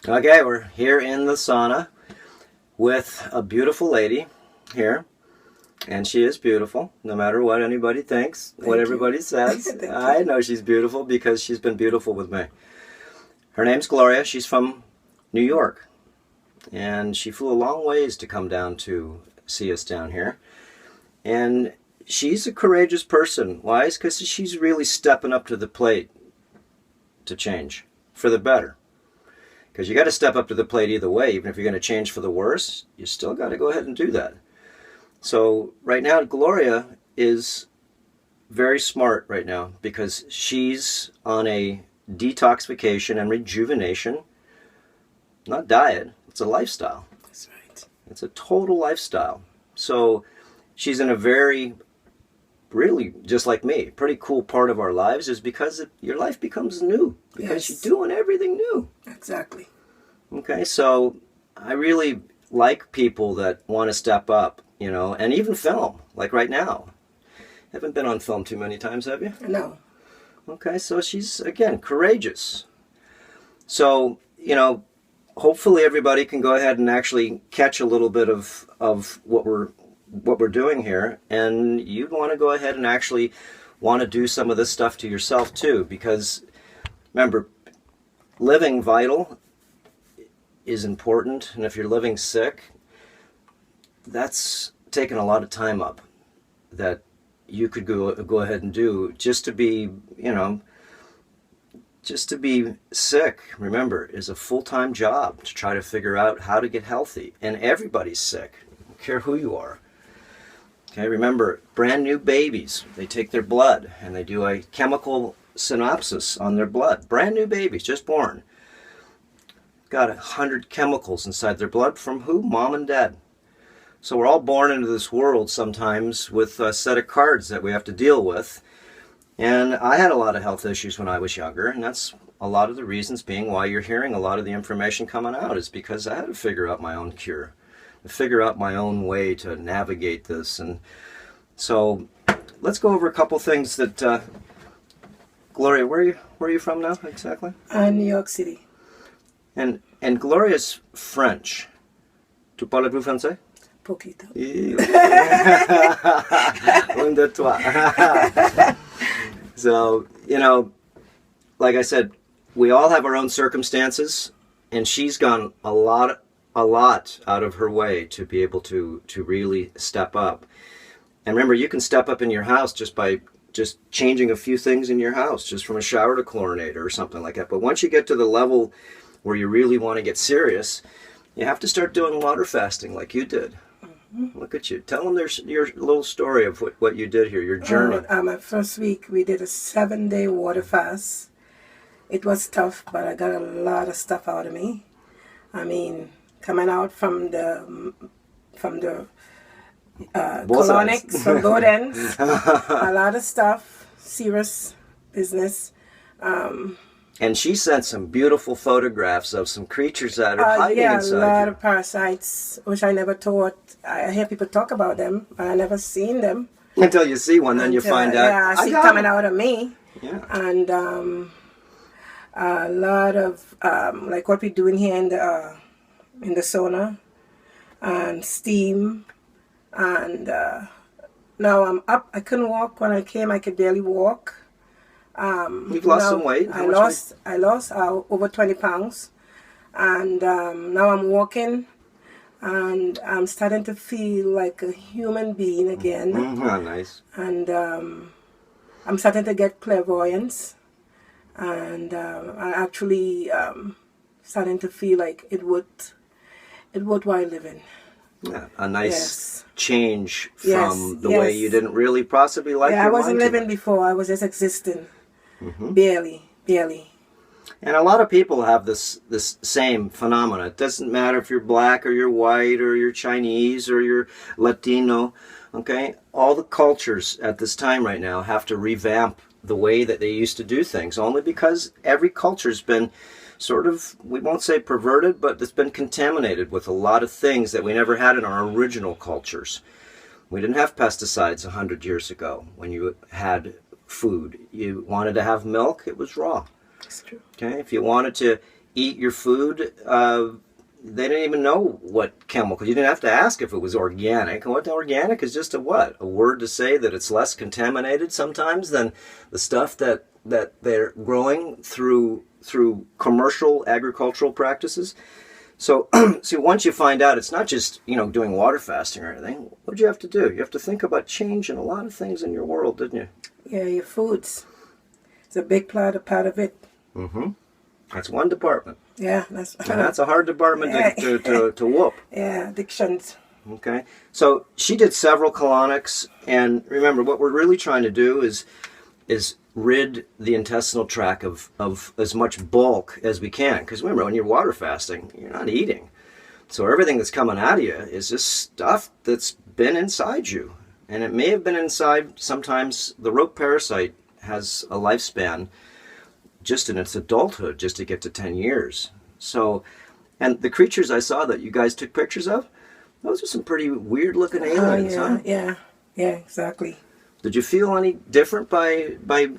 Okay, we're here in the sauna with a beautiful lady here. And she is beautiful, no matter what anybody thinks, what everybody says. I know she's beautiful because she's been beautiful with me. Her name's Gloria. She's from New York. And she flew a long ways to come down to see us down here. And she's a courageous person. Why? Because she's really stepping up to the plate to change for the better. Because you got to step up to the plate either way. Even if you're going to change for the worse, you still got to go ahead and do that. So right now, Gloria is very smart right now because she's on a detoxification and rejuvenation, not diet, it's a lifestyle. That's right. It's a total lifestyle. So she's in a very, really, just like me, pretty cool part of our lives is because your life becomes new. Because you're doing everything new. Exactly. Okay, so I really like people that want to step up, you know, and even film, like right now. Haven't been on film too many times, have you? No. Okay, so she's, again, courageous. So, you know, hopefully everybody can go ahead and actually catch a little bit of what we're doing here, and you'd want to go ahead and actually want to do some of this stuff to yourself too, because remember, living vital is important, and if you're living sick, that's taking a lot of time up that you could go ahead and do just to be, you know, just to be sick, remember, is a full-time job to try to figure out how to get healthy, and everybody's sick, I don't care who you are. Okay, remember, brand new babies, they take their blood and they do a chemical synopsis on their blood. Brand new babies, just born. Got 100 chemicals inside their blood from who? Mom and dad. So we're all born into this world sometimes with a set of cards that we have to deal with. And I had a lot of health issues when I was younger, and that's a lot of the reasons being why you're hearing a lot of the information coming out is because I had to figure out my own cure, to figure out my own way to navigate this. And so let's go over a couple things that Gloria, where are you from now exactly? New York City. And Gloria's French. Tu parles plus français? Poquito. Un de toi. So, you know, like I said, we all have our own circumstances, and she's gone a lot out of her way to be able to really step up. And remember, you can step up in your house just by just changing a few things in your house, just from a shower to chlorinator or something like that. But once you get to the level where you really want to get serious, you have to start doing water fasting like you did. Mm-hmm. Look at you. Tell them your little story of what you did here, your journey. My first week, we did a 7-day water fast. It was tough, but I got a lot of stuff out of me. I mean, coming out from the colonics from both ends, a lot of stuff, serious business. And she sent some beautiful photographs of some creatures that are hiding inside you. Yeah, a lot of parasites, which I never thought. I hear people talk about them, but I never seen them. Until you see one, then you find out. Yeah, I see coming out of me. Yeah. And a lot of, like what we're doing here in the sauna, and steam. And now I'm up. I couldn't walk when I came. I could barely walk. You've lost some weight. I lost over 20 pounds, and now I'm walking, and I'm starting to feel like a human being again. Mm-hmm. Nice. And I'm starting to get clairvoyance, and I actually starting to feel like it would worthwhile living. Yeah, a nice change from the way you didn't really possibly like your I wasn't mind living before. I was just existing. Mm-hmm. Barely. And a lot of people have this same phenomena. It doesn't matter if you're black or you're white or you're Chinese or you're Latino, okay? All the cultures at this time right now have to revamp the way that they used to do things, only because every culture's been sort of, we won't say perverted, but it's been contaminated with a lot of things that we never had in our original cultures. We didn't have pesticides 100 years ago when you had food. You wanted to have milk, it was raw. That's true. Okay, if you wanted to eat your food, they didn't even know what chemical. You didn't have to ask if it was organic. And what organic is just a what? A word to say that it's less contaminated sometimes than the stuff that they're growing through commercial agricultural practices. So, see, once you find out, it's not just, doing water fasting or anything. What do you have to do? You have to think about changing a lot of things in your world, didn't you? Yeah, your foods. It's a big part of it. Mm-hmm. That's one department. Yeah, and that's a hard department to whoop. Yeah, addictions. Okay, so she did several colonics, and remember, what we're really trying to do is rid the intestinal tract of as much bulk as we can. Because remember, when you're water fasting, you're not eating. So everything that's coming out of you is just stuff that's been inside you. And it may have been inside, sometimes the rope parasite has a lifespan just in its adulthood, just to get to 10 years. So, and the creatures I saw that you guys took pictures of, those are some pretty weird looking aliens, huh? Yeah, exactly. Did you feel any different by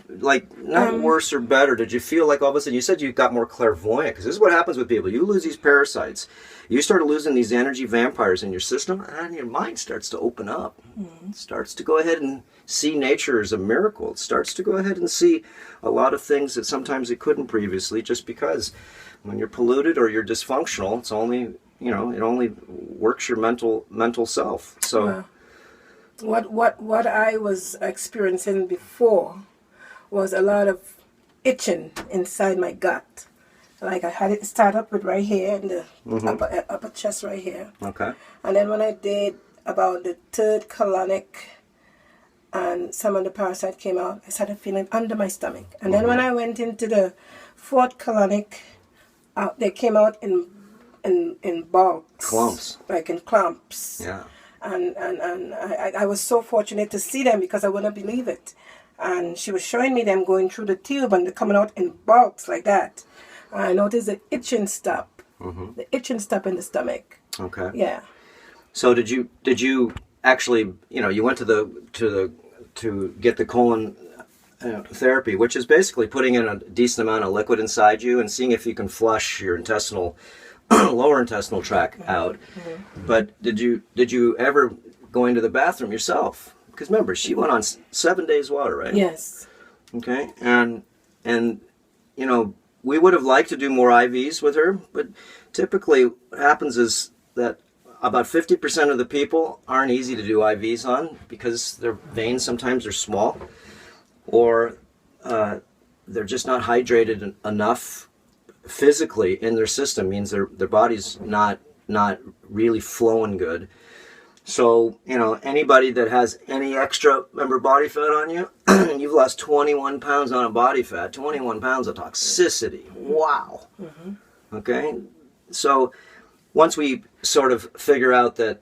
like, not worse or better? Did you feel like all of a sudden, you said you got more clairvoyant? Because this is what happens with people. You lose these parasites. You start losing these energy vampires in your system, and your mind starts to open up. Mm-hmm. It starts to go ahead and see nature as a miracle. It starts to go ahead and see a lot of things that sometimes it couldn't previously, just because when you're polluted or you're dysfunctional, it's only, it only works your mental self. So... What I was experiencing before was a lot of itching inside my gut. Like I had it start up with right here in the upper chest right here. Okay. And then when I did about the third colonic and some of the parasite came out, I started feeling under my stomach. And then when I went into the fourth colonic, they came out in bulks. Clumps. Like in clumps. Yeah. And I was so fortunate to see them because I wouldn't believe it. And she was showing me them going through the tube and they're coming out in bulks like that. And I noticed the itching stop. Mm-hmm. The itching stop in the stomach. Okay. Yeah. So did you actually, you went to get the colon therapy, which is basically putting in a decent amount of liquid inside you and seeing if you can flush your lower intestinal tract out. Mm-hmm. But did you ever go into the bathroom yourself? Because remember, she went on 7 days water, right? Yes. Okay, and we would have liked to do more IVs with her, but typically what happens is that about 50% of the people aren't easy to do IVs on because their veins sometimes are small, or they're just not hydrated enough physically in their system, means their body's not really flowing good. So, anybody that has any extra, body fat on you, you've lost 21 pounds on a body fat, 21 pounds of toxicity. Wow. Mm-hmm. Okay? So, once we sort of figure out that,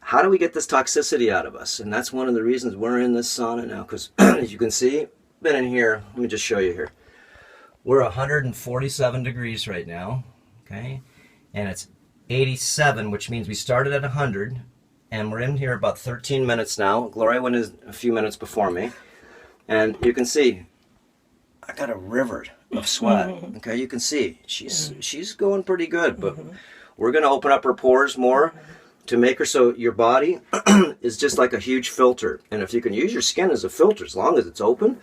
how do we get this toxicity out of us? And that's one of the reasons we're in this sauna now, because as you can see, been in here, let me just show you here. We're 147 degrees right now, okay? And it's 87, which means we started at 100, and we're in here about 13 minutes now. Gloria went in a few minutes before me, and you can see I got a river of sweat. Okay, you can see she's going pretty good, but we're going to open up her pores more to make her so your body is just like a huge filter. And if you can use your skin as a filter, as long as it's open,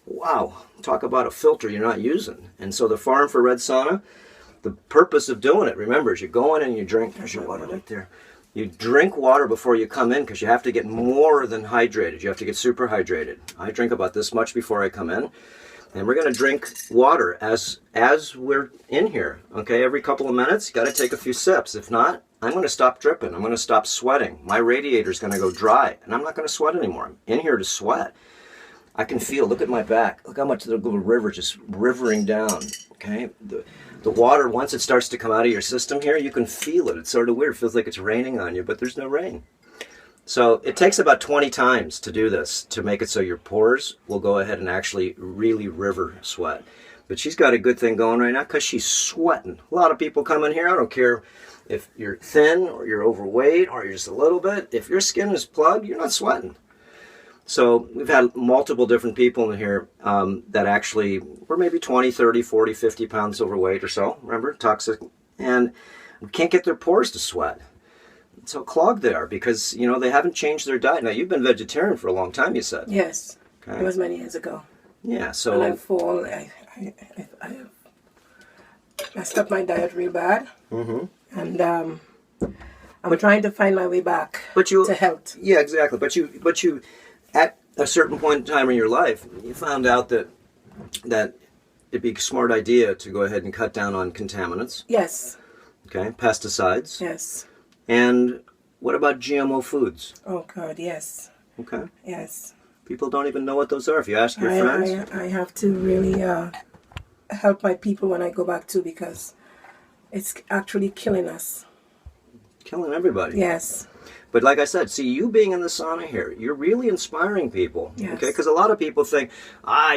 wow, talk about a filter you're not using. And so the far infrared sauna, the purpose of doing it, remember, is you go in and you drink, there's your water right there. You drink water before you come in because you have to get more than hydrated. You have to get super hydrated. I drink about this much before I come in. And we're going to drink water as we're in here. Okay, every couple of minutes, you got to take a few sips. If not, I'm going to stop dripping. I'm going to stop sweating. My radiator's going to go dry, and I'm not going to sweat anymore. I'm in here to sweat. I can feel, look at my back. Look how much the little river just rivering down. Okay, the water, once it starts to come out of your system here, you can feel it. It's sort of weird. It feels like it's raining on you, but there's no rain. So it takes about 20 times to do this, to make it so your pores will go ahead and actually really river sweat. But she's got a good thing going right now because she's sweating. A lot of people come in here, I don't care if you're thin or you're overweight or you're just a little bit. If your skin is plugged, you're not sweating. So we've had multiple different people in here that actually were maybe 20, 30, 40, 50 pounds overweight or so. Remember, toxic. And we can't get their pores to sweat. It's so clogged they are because, you know, they haven't changed their diet. Now, you've been vegetarian for a long time, you said. Yes. Okay. It was many years ago. Yeah, so... And I stopped my diet real bad. Mm-hmm. And I'm trying to find my way back to health. Yeah, exactly. But you, at a certain point in time in your life, you found out that it'd be a smart idea to go ahead and cut down on contaminants. Yes. Okay, pesticides. Yes. And what about GMO foods? Oh, God, yes. Okay. Yes. People don't even know what those are. If you ask your friends. I have to really help my people when I go back to, because it's actually killing us. Killing everybody. Yes. But like I said, see, you being in the sauna here, you're really inspiring people. Yes. Okay, because a lot of people think,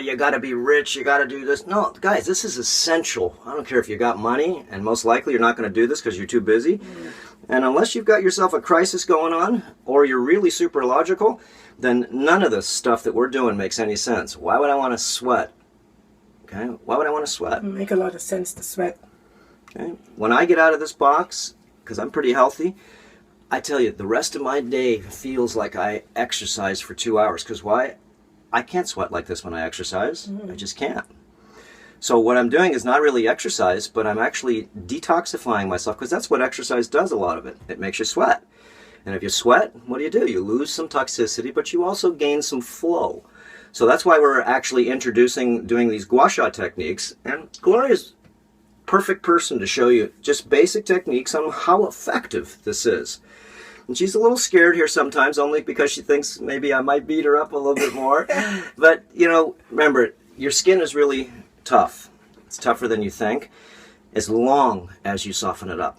you got to be rich, you got to do this. No, guys, this is essential. I don't care if you got money, and most likely you're not going to do this because you're too busy. Mm. And unless you've got yourself a crisis going on, or you're really super logical, then none of this stuff that we're doing makes any sense. Why would I want to sweat? Okay, why would I want to sweat? It make a lot of sense to sweat. Okay, when I get out of this box, because I'm pretty healthy, I tell you, the rest of my day feels like I exercise for 2 hours. Because why? I can't sweat like this when I exercise. I just can't. So what I'm doing is not really exercise, but I'm actually detoxifying myself, because that's what exercise does, a lot of it. It makes you sweat. And if you sweat, what do? You lose some toxicity, but you also gain some flow. So that's why we're actually doing these gua sha techniques. And Gloria's perfect person to show you just basic techniques on how effective this is. And she's a little scared here sometimes, only because she thinks maybe I might beat her up a little bit more. But, you know, remember, your skin is really tough. It's tougher than you think, as long as you soften it up.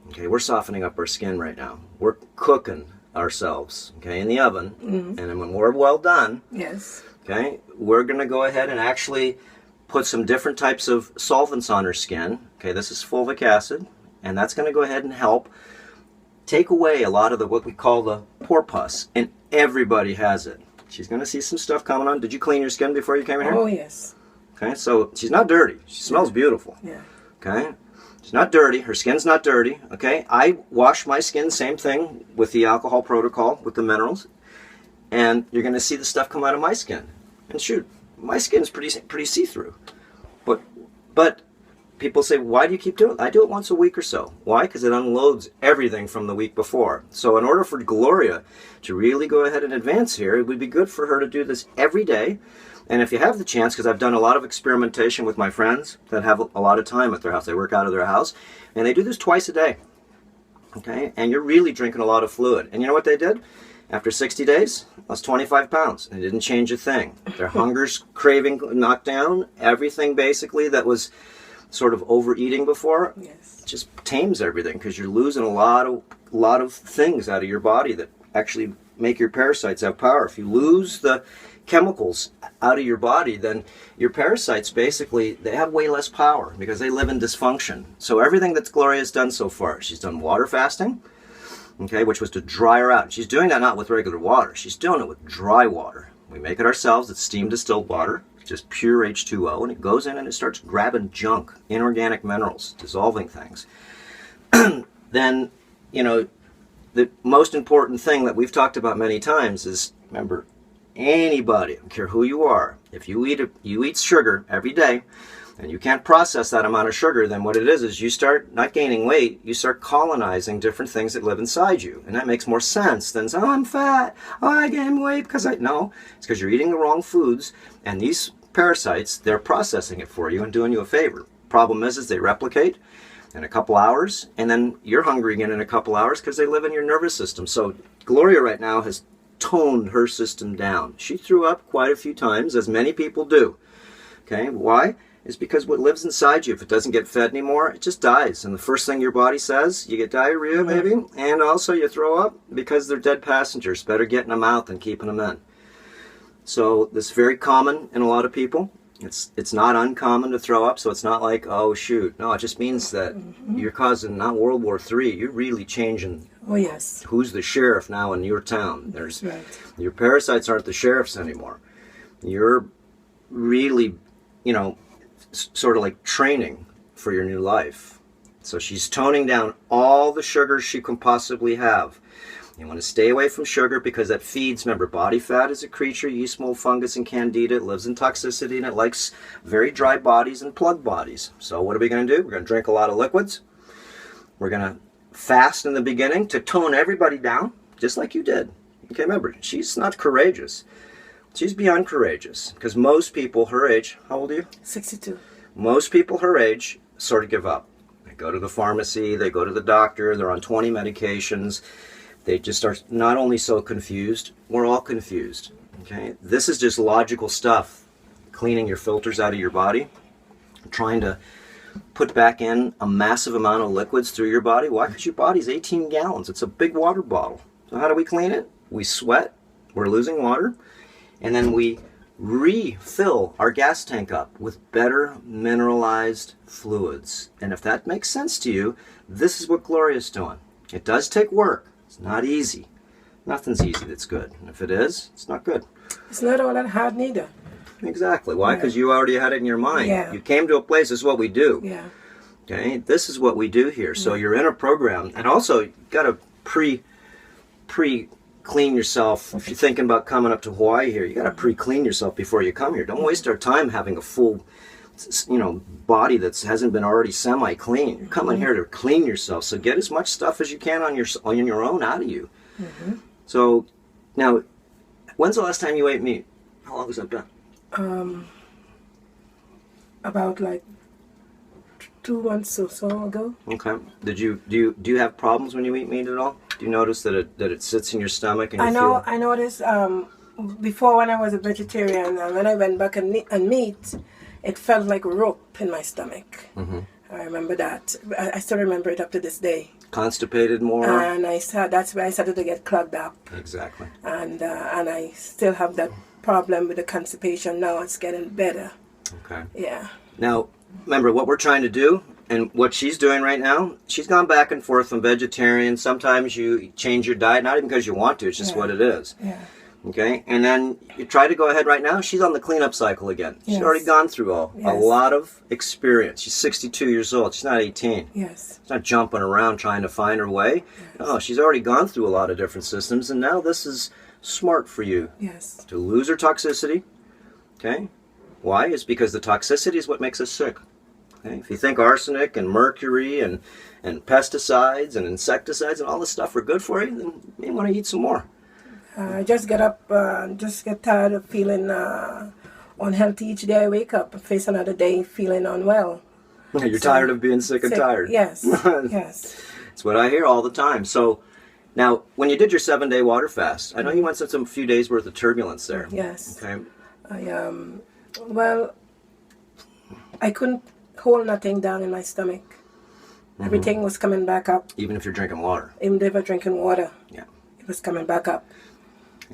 Okay, we're softening up our skin right now. We're cooking ourselves, okay, in the oven. Mm-hmm. And when we're well done, yes, okay, we're going to go ahead and actually put some different types of solvents on her skin. Okay, this is fulvic acid, and that's going to go ahead and help take away a lot of what we call the pore pus, and everybody has it. She's going to see some stuff coming on. Did you clean your skin before you came in here? Oh, yes. Okay, so she's not dirty. She smells beautiful. Yeah. Okay, she's not dirty. Her skin's not dirty. Okay, I wash my skin, same thing, with the alcohol protocol, with the minerals, and you're going to see the stuff come out of my skin. And shoot, my skin's pretty see-through. But people say, why do you keep doing it? I do it once a week or so. Why? Because it unloads everything from the week before. So in order for Gloria to really go ahead and advance here, it would be good for her to do this every day. And if you have the chance, because I've done a lot of experimentation with my friends that have a lot of time at their house. They work out of their house, and they do this twice a day. Okay? And you're really drinking a lot of fluid. And you know what they did? After 60 days, lost 25 pounds. They didn't change a thing. Their hunger's craving knocked down. Everything basically that was sort of overeating before, yes, just tames everything, because you're losing a lot of things out of your body that actually make your parasites have power. If you lose the chemicals out of your body, then your parasites basically, they have way less power because they live in dysfunction. So everything that Gloria's done so far, she's done water fasting, okay, which was to dry her out. She's doing that not with regular water. She's doing it with dry water. We make it ourselves. It's steam distilled water, just pure H2O, and it goes in and it starts grabbing junk, inorganic minerals, dissolving things. Then, you know, the most important thing that we've talked about many times is, remember, anybody, I don't care who you are, if you eat sugar every day, and you can't process that amount of sugar, then what it is you start not gaining weight, you start colonizing different things that live inside you. And that makes more sense than, oh, I'm fat, oh, I gained weight because no, it's because you're eating the wrong foods, and these parasites, they're processing it for you and doing you a favor. Problem is they replicate in a couple hours, and then you're hungry again in a couple hours because they live in your nervous system. So Gloria right now has toned her system down. She threw up quite a few times, as many people do. Okay, why? Is because what lives inside you, if it doesn't get fed anymore, it just dies. And the first thing your body says, you get diarrhea maybe, and also you throw up because they're dead passengers. Better getting them out than keeping them in. So this is very common in a lot of people. It's not uncommon to throw up, so it's not like, oh shoot. No, it just means that you're causing not World War III, you're really changing Oh, yes. Who's the sheriff now in your town? That's right. Your parasites aren't the sheriffs anymore. You're really, sort of like training for your new life. So she's toning down all the sugars she can possibly have. You want to stay away from sugar because that feeds, remember, body fat is a creature, yeast, mold, fungus, and candida. It lives in toxicity, and it likes very dry bodies and plug bodies. So what are we going to do? We're going to drink a lot of liquids. We're going to fast in the beginning to tone everybody down, just like you did. Okay, remember, she's not courageous. She's beyond courageous, because most people her age, how old are you? 62. Most people her age sort of give up. They go to the pharmacy, they go to the doctor, they're on 20 medications. They just are not only so confused, we're all confused. Okay, this is just logical stuff. Cleaning your filters out of your body, trying to put back in a massive amount of liquids through your body. Why? Because your body's 18 gallons. It's a big water bottle. So how do we clean it? We sweat, we're losing water, and then we refill our gas tank up with better mineralized fluids. And if that makes sense to you, this is what Gloria's doing. It does take work. It's not easy. Nothing's easy that's good. And if it is, it's not good. It's not all that hard neither. Exactly. Why? Because you already had it in your mind. Yeah. You came to a place, this is what we do. Yeah. Okay? This is what we do here. So you're in a program. And also, you got to pre-clean yourself. If you're thinking about coming up to Hawaii here, you got to pre-clean yourself before you come here. Don't waste our time having a full body that hasn't been already semi-clean. You're coming here to clean yourself, so get as much stuff as you can on your own out of you. So now, when's the last time you ate meat? How long has that been? About like 2 months or so ago. Okay. Do you have problems when you eat meat at all? Do you notice that it sits in your stomach and I noticed before, when I was a vegetarian, and when I went back and meat, it felt like rope in my stomach. I remember that. I still remember it up to this day. Constipated more? And that's where I started to get clogged up. Exactly. And I still have that problem with the constipation. Now it's getting better. Okay. Yeah. Now, remember what we're trying to do and what she's doing right now. She's gone back and forth from vegetarian. Sometimes you change your diet, not even because you want to. It's just what it is. Yeah. Okay, and then you try to go ahead right now. She's on the cleanup cycle again. She's already gone through a lot of experience. She's 62 years old. She's not 18. Yes. She's not jumping around trying to find her way. Yes. No, she's already gone through a lot of different systems, and now this is smart for you. Yes. To lose her toxicity. Okay, why? It's because the toxicity is what makes us sick. Okay, if you think arsenic and mercury and pesticides and insecticides and all this stuff are good for you, then you may want to eat some more. I just get up, just get tired of feeling unhealthy each day I wake up. I face another day feeling unwell. You're tired of being sick and tired. Yes, yes. It's what I hear all the time. So now, when you did your 7-day water fast, I know you went through some few days worth of turbulence there. Yes. Okay. Well, I couldn't hold nothing down in my stomach. Everything was coming back up. Even if you're drinking water. Even if I was drinking water. Yeah. It was coming back up.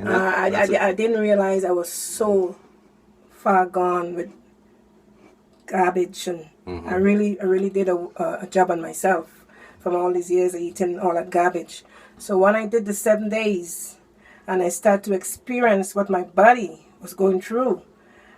I didn't realize I was so far gone with garbage, and I really did a job on myself from all these years of eating all that garbage. So when I did the 7 days and I started to experience what my body was going through,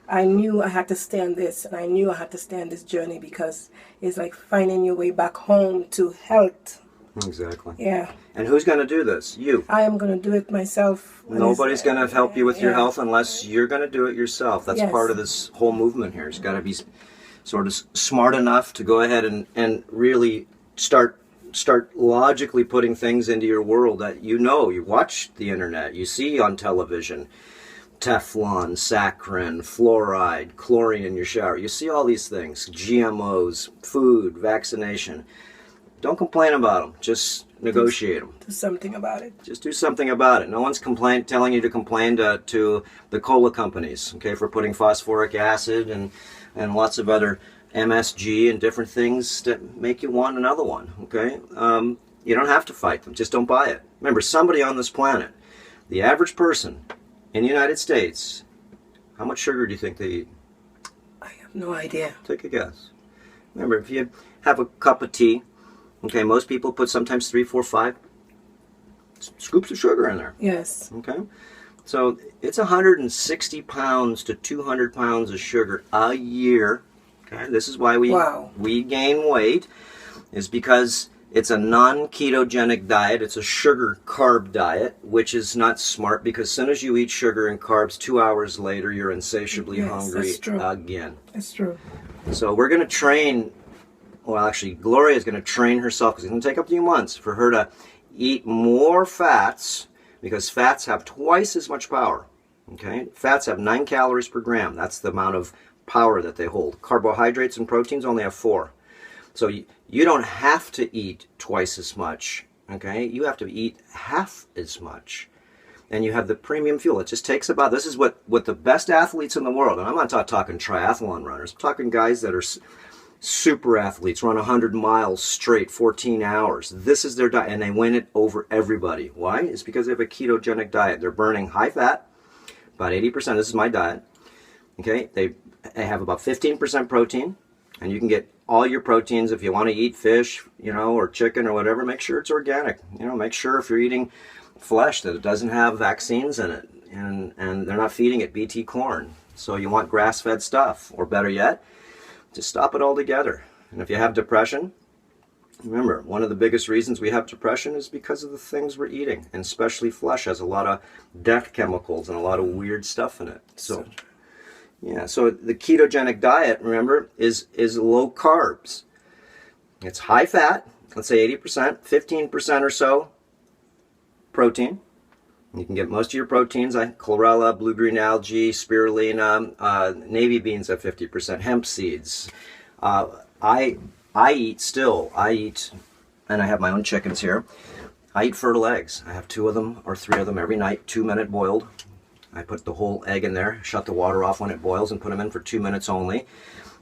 I knew I had to stay on this, and I knew I had to stay on this journey, because it's like finding your way back home to health. Exactly. Yeah. And who's going to do this? You. I am going to do it myself. Nobody's going to help you with your health unless you're going to do it yourself. That's part of this whole movement here. It's got to be sort of smart enough to go ahead and really start logically putting things into your world that you watch the internet, you see on television, Teflon, saccharin, fluoride, chlorine in your shower. You see all these things, GMOs, food, vaccination. Don't complain about them. Just negotiate them. Do something about it. Just do something about it. No one's telling you to complain to the cola companies, okay, for putting phosphoric acid and lots of other MSG and different things that make you want another one, okay? You don't have to fight them. Just don't buy it. Remember, somebody on this planet, the average person in the United States, how much sugar do you think they eat? I have no idea. Take a guess. Remember, if you have a cup of tea, okay, most people put sometimes 3, 4, 5 scoops of sugar in there. Yes. Okay? So it's 160 pounds to 200 pounds of sugar a year. Okay? This is why we gain weight, is because it's a non-ketogenic diet. It's a sugar carb diet, which is not smart because as soon as you eat sugar and carbs, 2 hours later you're insatiably hungry again. That's true. So we're going to train, well actually Gloria is going to train herself, because it's going to take a few months for her to eat more fats, because fats have twice as much power. Okay? Fats have 9 calories per gram. That's the amount of power that they hold. Carbohydrates and proteins only have 4. So you don't have to eat twice as much, okay? You have to eat half as much. And you have the premium fuel. It just takes about, this is what the best athletes in the world, and I'm not talking triathlon runners, I'm talking guys that are super athletes, run 100 miles straight, 14 hours. This is their diet, and they win it over everybody. Why? It's because they have a ketogenic diet. They're burning high fat, about 80%. This is my diet. Okay? They have about 15% protein, and you can get all your proteins. If you want to eat fish, or chicken or whatever, make sure it's organic. Make sure if you're eating flesh that it doesn't have vaccines in it, and they're not feeding it BT corn. So you want grass-fed stuff, or better yet, just stop it altogether. And if you have depression, remember, one of the biggest reasons we have depression is because of the things we're eating, and especially flesh has a lot of death chemicals and a lot of weird stuff in it. So yeah, so the ketogenic diet, remember, is low carbs. It's high fat, let's say 80%, 15% or so protein. You can get most of your proteins like chlorella, blue-green algae, spirulina, navy beans at 50%, hemp seeds. I eat, and I have my own chickens here, I eat fertile eggs. I have 2 of them or 3 of them every night, 2-minute boiled. I put the whole egg in there, shut the water off when it boils, and put them in for 2 minutes only,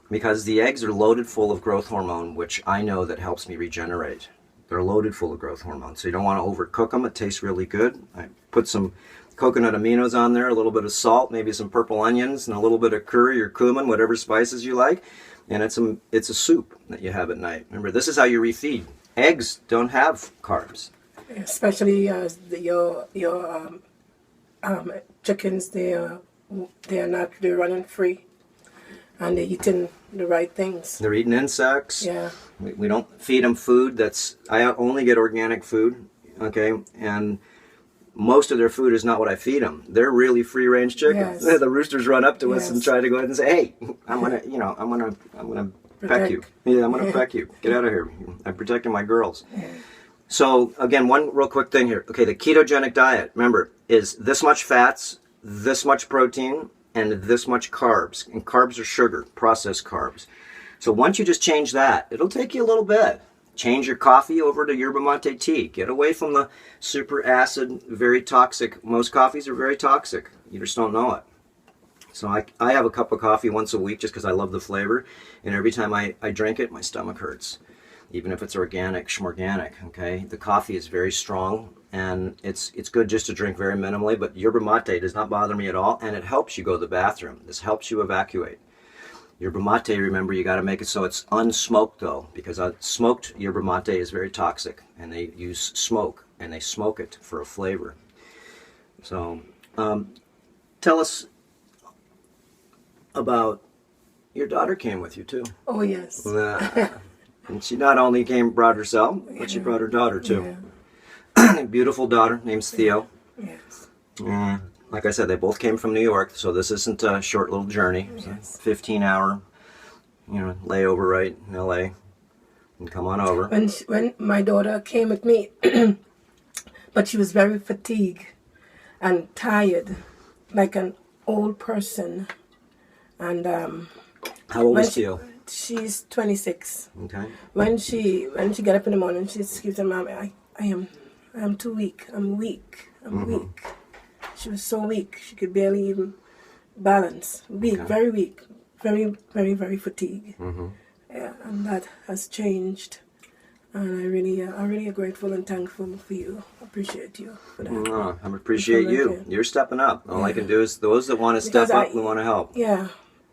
because the eggs are loaded full of growth hormone, which I know that helps me regenerate. They're loaded full of growth hormone, so you don't want to overcook them. It tastes really good. I put some coconut aminos on there, a little bit of salt, maybe some purple onions, and a little bit of curry or cumin, whatever spices you like, and it's a soup that you have at night. Remember, this is how you refeed. Eggs don't have carbs. Especially your chickens, they're running free, and they're eating the right things. They're eating insects. Yeah. We don't feed them food I only get organic food, okay? And most of their food is not what I feed them. They're really free-range chickens. Yes. The roosters run up to us and try to go ahead and say, "Hey, I'm gonna peck you. Yeah, I'm gonna peck you. Get out of here. I'm protecting my girls." Yeah. So again, one real quick thing here. Okay, the ketogenic diet, remember, is this much fats, this much protein, and this much carbs. And carbs are sugar, processed carbs. So once you just change that, it'll take you a little bit. Change your coffee over to yerba mate tea. Get away from the super acid, very toxic. Most coffees are very toxic. You just don't know it. So I have a cup of coffee once a week just because I love the flavor. And every time I drink it, my stomach hurts. Even if it's organic, schmorganic, okay? The coffee is very strong, and it's good just to drink very minimally, but yerba mate does not bother me at all, and it helps you go to the bathroom. This helps you evacuate. Yerba mate, remember, you got to make it so it's unsmoked, though, because smoked yerba mate is very toxic, and they use smoke, and they smoke it for a flavor. So, tell us about, your daughter came with you, too. Oh, yes. And she not only brought herself, but she brought her daughter too. Yeah. Beautiful daughter, name's Theo. Yes. Like I said, they both came from New York, so this isn't a short little journey. It's a 15-hour, layover right in LA, and come on over. When my daughter came with me, but she was very fatigued and tired, like an old person. And how old is Theo? She's 26. Okay. When she got up in the morning, she said, "Mom, I am too weak. I'm weak. I'm weak." She was so weak. She could barely even balance. Weak, very weak. Very, very, very fatigued. Yeah, and that has changed. And I really am grateful and thankful for you. Appreciate you for that. I appreciate you. You're stepping up. All I can do is those that want to step up, we want to help. Yeah.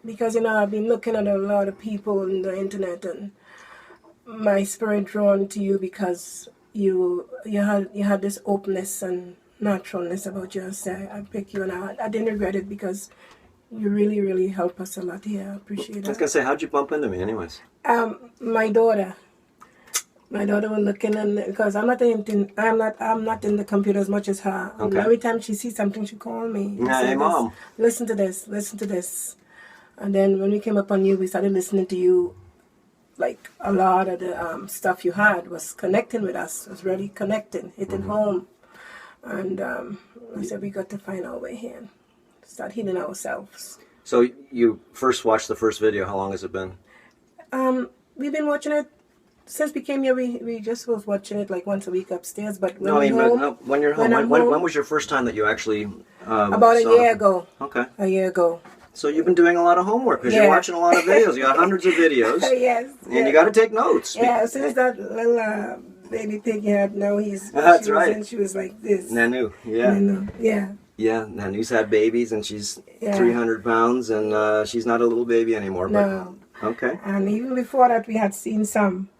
Because, I've been looking at a lot of people on the internet, and my spirit drawn to you because you had this openness and naturalness about you. And say, I pick you, and I didn't regret it because you really, really help us a lot here. I appreciate it. I was gonna say, how'd you bump into me, anyways? My daughter was looking, and because I'm not in the computer as much as her. Okay. And every time she sees something, she calls me. Yeah, hey, Mom. Listen to this. And then when we came up on you, we started listening to you. Like a lot of the stuff you had was connecting with us, was really connecting, hitting home. And I said, we got to find our way here and start healing ourselves. So you first watched the first video. How long has it been? We've been watching it since we came here. We just was watching it like once a week upstairs. But when when you're home, when was your first time that you actually about a year ago. Okay. A year ago. So you've been doing a lot of homework because you're watching a lot of videos. You got hundreds of videos. Yes. And you got to take notes. Yeah, since that little baby pig you had, now That's right. She was like this. Nanu, yeah. Nanu, yeah. Yeah, Nanu's had babies and she's Yeah. 300 pounds and she's not a little baby anymore. But, No. okay. And even before that, we had seen some.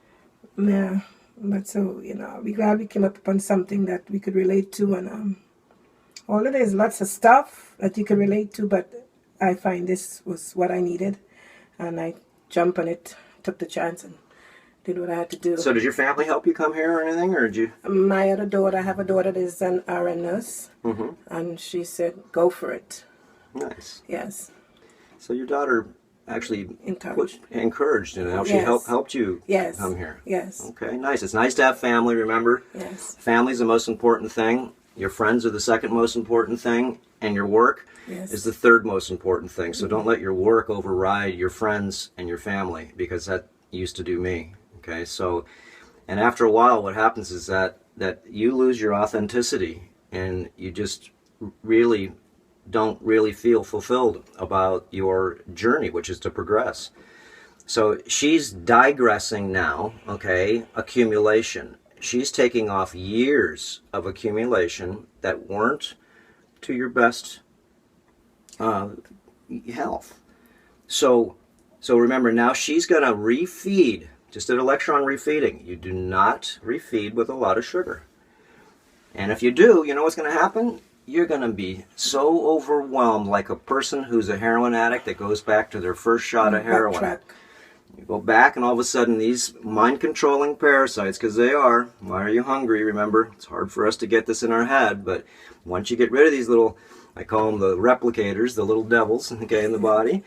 Yeah. But so, we're glad we came up upon something that we could relate to. And although there's lots of stuff that you could relate to, but I find this was what I needed, and I jumped on it, took the chance, and did what I had to do. So did your family help you come here or anything, or did you? My other daughter, I have a daughter that is an RN nurse, and she said, go for it. Nice. Yes. So your daughter actually Encouraged. and how she helped you come here. Yes. Okay, nice. It's nice to have family, remember? Yes. Family's the most important thing. Your friends are the second most important thing, and your work is the third most important thing. So don't let your work override your friends and your family, because that used to do me. Okay, so, and after a while, what happens is that you lose your authenticity, and you just really don't really feel fulfilled about your journey, which is to progress. So she's digressing now, okay, accumulation. She's taking off years of accumulation that weren't to your best health. So remember, now she's going to refeed, just an electron refeeding. You do not refeed with a lot of sugar. And if you do, you know what's going to happen? You're going to be so overwhelmed, like a person who's a heroin addict that goes back to their first shot of heroin. Backtrack. You go back and all of a sudden these mind-controlling parasites, because they are, why are you hungry? Remember, it's hard for us to get this in our head, but once you get rid of these little, I call them the replicators, the little devils, okay, in the body,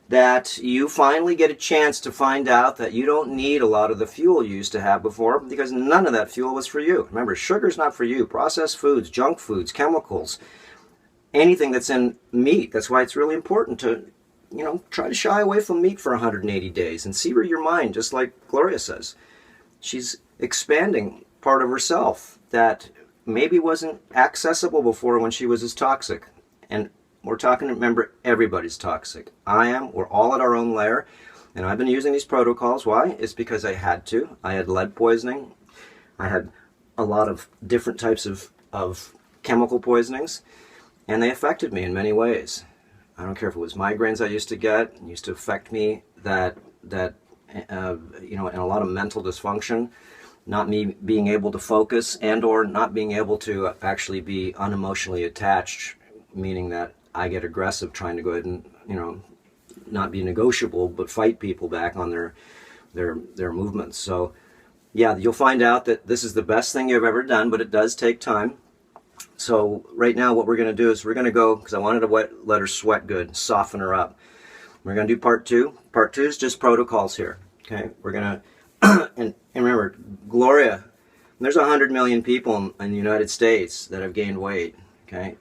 that you finally get a chance to find out that you don't need a lot of the fuel you used to have before, because none of that fuel was for you. Remember, sugar's not for you. Processed foods, junk foods, chemicals, anything that's in meat. That's why it's really important to, try to shy away from meat for 180 days and see where your mind, just like Gloria says, she's expanding part of herself that maybe wasn't accessible before when she was as toxic. And we're talking, remember, everybody's toxic. I am. We're all at our own layer. And I've been using these protocols. Why? It's because I had to. I had lead poisoning. I had a lot of different types of chemical poisonings. And they affected me in many ways. I don't care if it was migraines I used to get. It used to affect me and a lot of mental dysfunction. Not me being able to focus and or not being able to actually be unemotionally attached, meaning that I get aggressive trying to go ahead and, not be negotiable, but fight people back on their movements. So, yeah, you'll find out that this is the best thing you've ever done, but it does take time. So right now what we're going to do is we're going to go, because I wanted to let her sweat good, soften her up. We're going to do part two. Part two is just protocols here. Okay, we're going to, and remember, Gloria, there's 100 million people in the United States that have gained weight. Okay.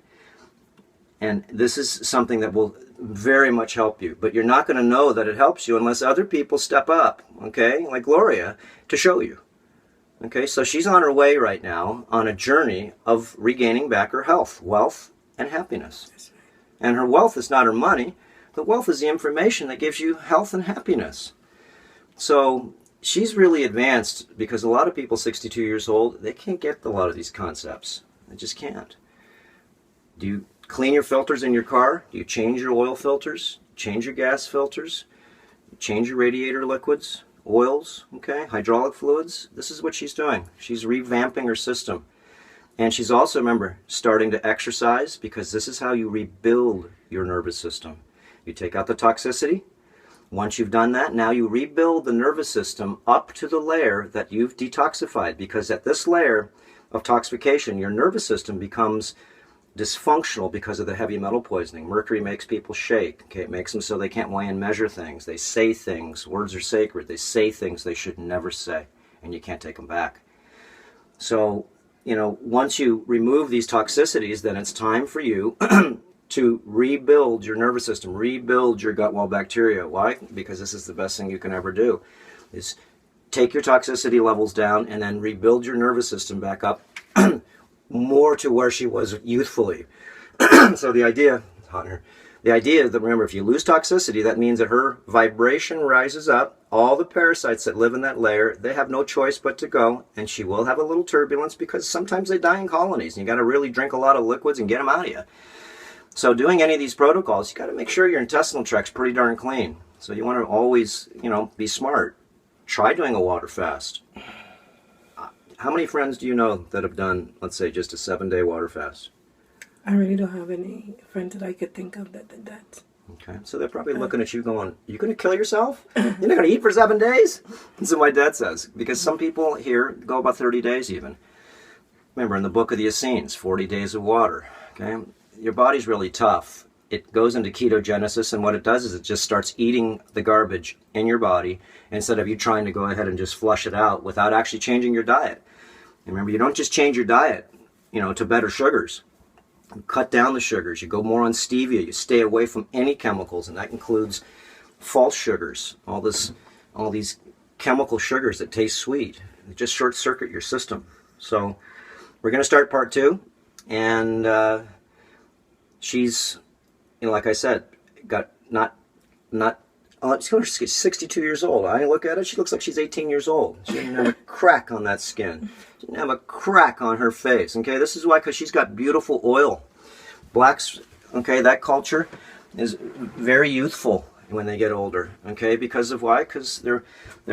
And this is something that will very much help you. But you're not going to know that it helps you unless other people step up, okay, like Gloria, to show you. Okay, so she's on her way right now on a journey of regaining back her health, wealth, and happiness. And her wealth is not her money. The wealth is the information that gives you health and happiness. So she's really advanced, because a lot of people 62 years old, they can't get a lot of these concepts. They just can't. Do you clean your filters in your car? Do you change your oil filters? Change your gas filters? Change your radiator liquids? oils, okay, hydraulic fluids. This is what she's doing. She's revamping her system. And she's also, remember, starting to exercise, because this is how you rebuild your nervous system. You take out the toxicity. Once you've done that, now you rebuild the nervous system up to the layer that you've detoxified, because at this layer of toxification, your nervous system becomes dysfunctional because of the heavy metal poisoning. Mercury makes people shake. Okay, it makes them so they can't weigh and measure things. They say things. Words are sacred. They say things they should never say, and you can't take them back. So, once you remove these toxicities, then it's time for you to rebuild your nervous system, rebuild your gut wall bacteria. Why? Because this is the best thing you can ever do, is take your toxicity levels down and then rebuild your nervous system back up more to where she was youthfully. So the idea that, remember, if you lose toxicity, that means that her vibration rises up. All the parasites that live in that layer, they have no choice but to go, and she will have a little turbulence, because sometimes they die in colonies, and you got to really drink a lot of liquids and get them out of you. So doing any of these protocols, you got to make sure your intestinal tract's pretty darn clean. So you want to always, be smart. Try doing a water fast. How many friends do you know that have done, let's say, just a 7-day water fast? I really don't have any friends that I could think of that did that. Okay, so they're probably looking at you going, you going to kill yourself? You're not going to eat for 7 days? That's what my dad says. Because some people here go about 30 days even. Remember, in the book of the Essenes, 40 days of water. Okay, your body's really tough. It goes into ketogenesis, and what it does is it just starts eating the garbage in your body instead of you trying to go ahead and just flush it out without actually changing your diet. And remember, you don't just change your diet, to better sugars. You cut down the sugars. You go more on stevia. You stay away from any chemicals, and that includes false sugars, all these chemical sugars that taste sweet. They just short-circuit your system. So we're going to start part 2, and she's, like I said, got she's 62 years old. I look at it, she looks like she's 18 years old. She didn't have a crack on that skin. She didn't have a crack on her face. Okay, this is why, because she's got beautiful oil. Blacks, okay, that culture is very youthful when they get older. Okay, because of why? Because their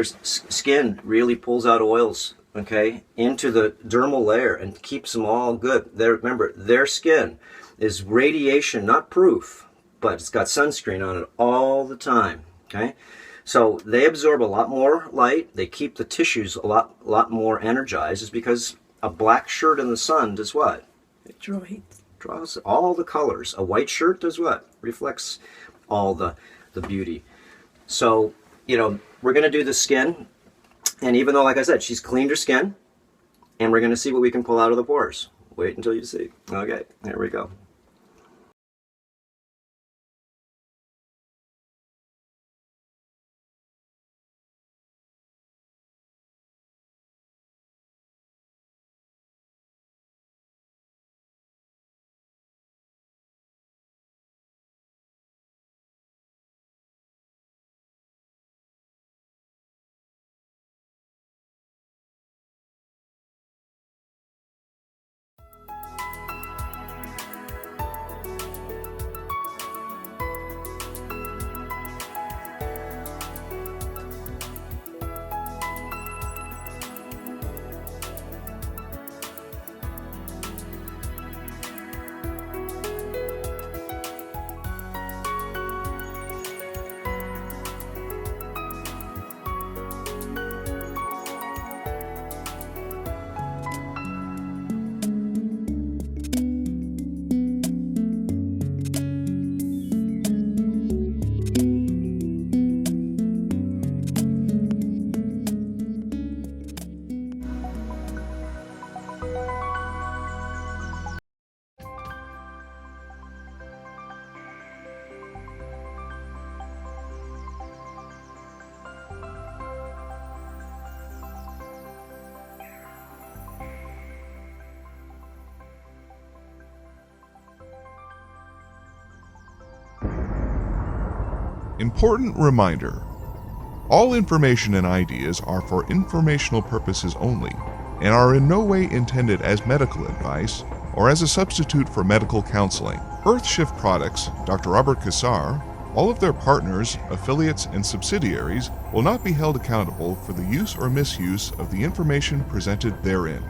skin really pulls out oils, okay, into the dermal layer and keeps them all good. Remember, their skin is radiation, not proof, but it's got sunscreen on it all the time. Okay, so they absorb a lot more light. They keep the tissues a lot more energized. Is because a black shirt in the sun does what? It draws all the colors. A white shirt does what? Reflects all the beauty. So, we're going to do the skin. And even though, like I said, she's cleaned her skin, and we're going to see what we can pull out of the pores. Wait until you see. Okay, here we go. Important reminder. All information and ideas are for informational purposes only and are in no way intended as medical advice or as a substitute for medical counseling. Earthshift Products, Dr. Robert Cassar, All of their partners, affiliates, and subsidiaries will not be held accountable for the use or misuse of the information presented therein.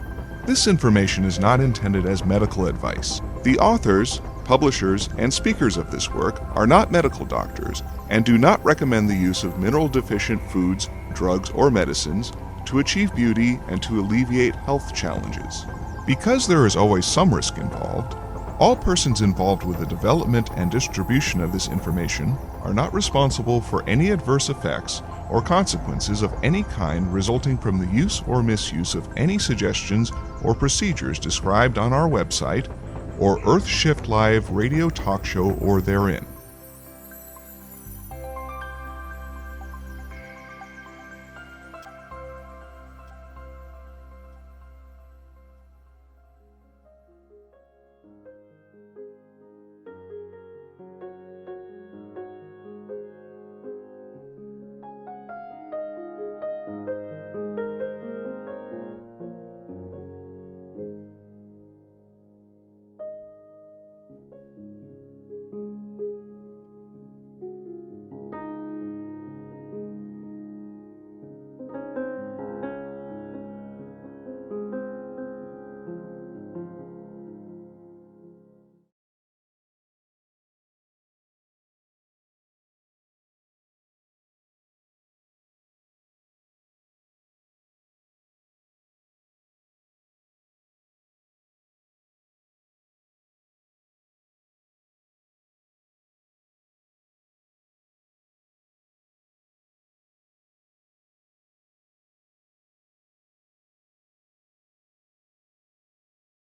This information is not intended as medical advice. The authors, publishers, and speakers of this work are not medical doctors and do not recommend the use of mineral-deficient foods, drugs, or medicines to achieve beauty and to alleviate health challenges. Because there is always some risk involved, all persons involved with the development and distribution of this information are not responsible for any adverse effects or consequences of any kind resulting from the use or misuse of any suggestions or procedures described on our website or Earth Shift Live radio talk show or therein.